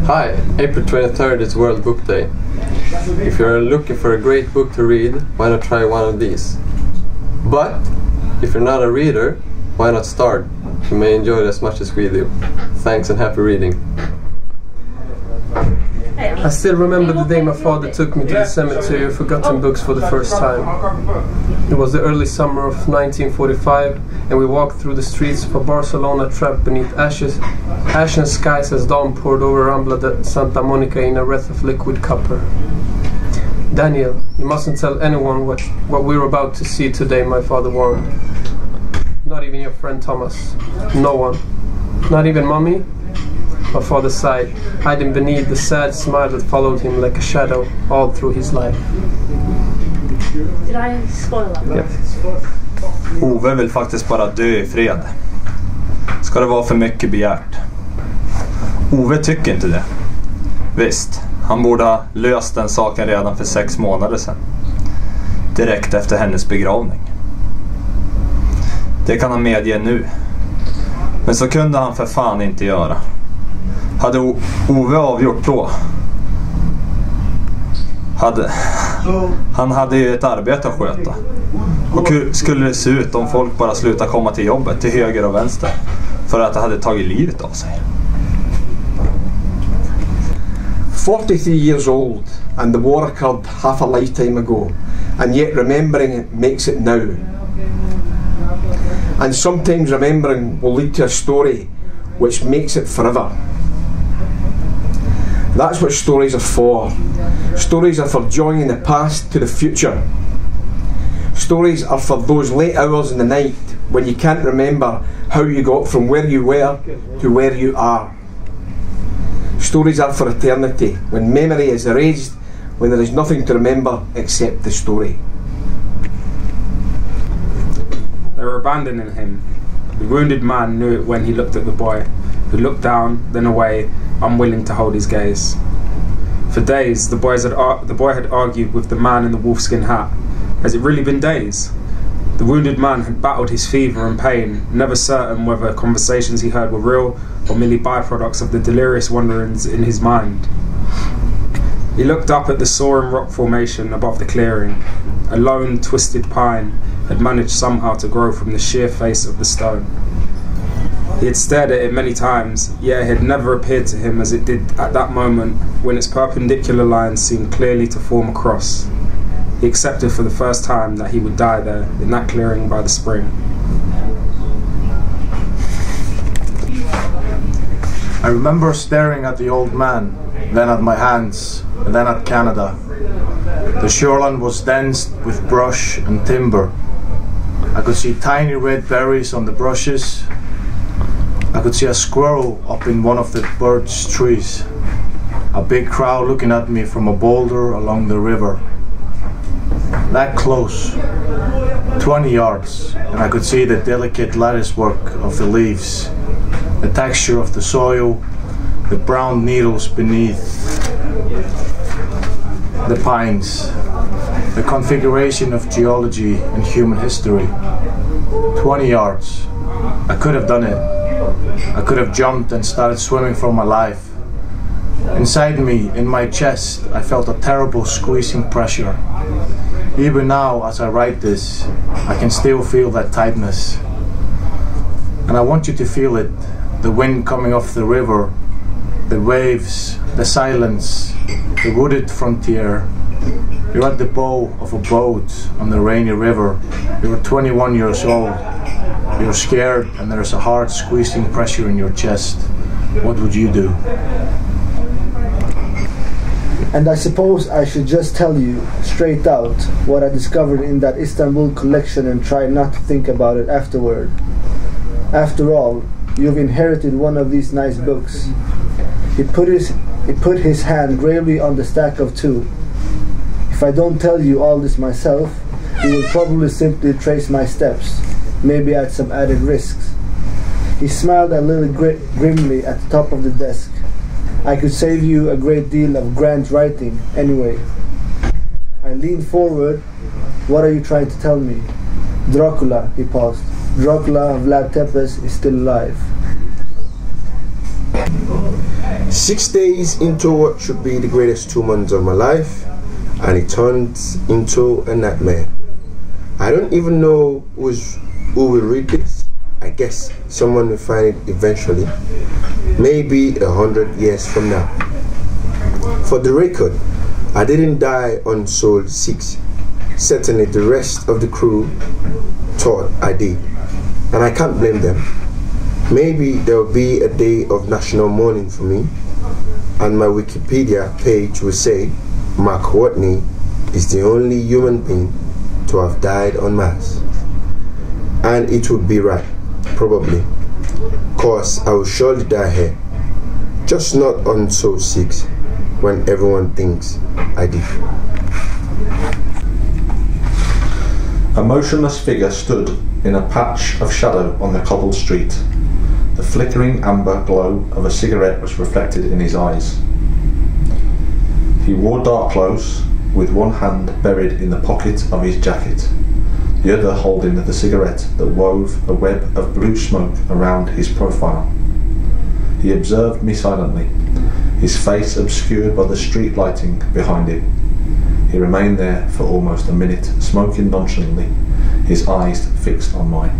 Hi, April 23rd is World Book Day. If you're looking for a great book to read, why not try one of these? But, if you're not a reader, why not start? You may enjoy it as much as we do. Thanks and happy reading. I still remember the day my father took me to the cemetery of forgotten books for the first time. It was the early summer of 1945, and we walked through the streets of a Barcelona trapped beneath ashen skies as dawn poured over Rambla de Santa Monica in a wreath of liquid copper. Daniel, you mustn't tell anyone what we're about to see today, my father warned. Not even your friend Thomas. No one. Not even Mommy? My father sighed, hiding beneath the sad smile that followed him like a shadow all through his life. Did I spoil that? Yep. Ove vill faktiskt bara dö i fred. Ska det vara för mycket begärt? Ove tycker inte det. Visst, han borde ha löst den saken redan för 6 månader sedan. Direkt efter hennes begravning. Det kan han medge nu. Men så kunde han för fan inte göra. Hade Ove avgjort då, han hade ju ett arbete att sköta. Och hur skulle det se ut om folk bara slutade komma till jobbet till höger och vänster för att det hade tagit livet av sig? 43 years old, and the war occurred half a lifetime ago, and yet remembering it makes it now. And sometimes remembering will lead to a story which makes it forever. That's what stories are for. Stories are for joining the past to the future. Stories are for those late hours in the night when you can't remember how you got from where you were to where you are. Stories are for eternity, when memory is erased, when there is nothing to remember except the story. They were abandoning him. The wounded man knew it when he looked at the boy, who looked down, then away, unwilling to hold his gaze. For days, the boy had argued with the man in the wolfskin hat. Has it really been days? The wounded man had battled his fever and pain, never certain whether conversations he heard were real or merely byproducts of the delirious wanderings in his mind. He looked up at the soaring rock formation above the clearing. A lone, twisted pine had managed somehow to grow from the sheer face of the stone. He had stared at it many times, yet it had never appeared to him as it did at that moment when its perpendicular lines seemed clearly to form a cross. He accepted for the first time that he would die there, in that clearing by the spring. I remember staring at the old man, then at my hands, and then at Canada. The shoreline was dense with brush and timber. I could see tiny red berries on the brushes. I could see a squirrel up in one of the birch trees. A big crowd looking at me from a boulder along the river. That close, 20 yards, and I could see the delicate lattice work of the leaves, the texture of the soil, the brown needles beneath the pines, the configuration of geology and human history. 20 yards. I could have done it. I could have jumped and started swimming for my life. Inside me, in my chest, I felt a terrible squeezing pressure. Even now, as I write this, I can still feel that tightness. And I want you to feel it. The wind coming off the river, the waves, the silence, the wooded frontier. You're at the bow of a boat on the rainy river. You're 21 years old. You're scared and there's a hard squeezing pressure in your chest. What would you do? And I suppose I should just tell you straight out what I discovered in that Istanbul collection and try not to think about it afterward. After all, you've inherited one of these nice books. He put his hand gravely on the stack of 2. If I don't tell you all this myself, you will probably simply trace my steps, maybe at some added risks. He smiled a little grimly at the top of the desk. I could save you a great deal of grand writing, anyway. I leaned forward. What are you trying to tell me? Dracula, he paused. Dracula, Vlad Tepes, is still alive. 6 days into what should be the greatest 2 months of my life, and it turns into a nightmare. I don't even know who will read this. I guess someone will find it eventually, maybe 100 years from now. For the record, I didn't die on Soul 6. Certainly the rest of the crew thought I did, and I can't blame them. Maybe there will be a day of national mourning for me, and my Wikipedia page will say Mark Watney is the only human being to have died on Mars. And it would be right, probably, cause I will surely die here, just not on Soul 6 when everyone thinks I did. A motionless figure stood in a patch of shadow on the cobbled street. The flickering amber glow of a cigarette was reflected in his eyes. He wore dark clothes, with one hand buried in the pocket of his jacket, the other holding the cigarette that wove a web of blue smoke around his profile. He observed me silently, his face obscured by the street lighting behind him. He remained there for almost a minute, smoking nonchalantly, his eyes fixed on mine.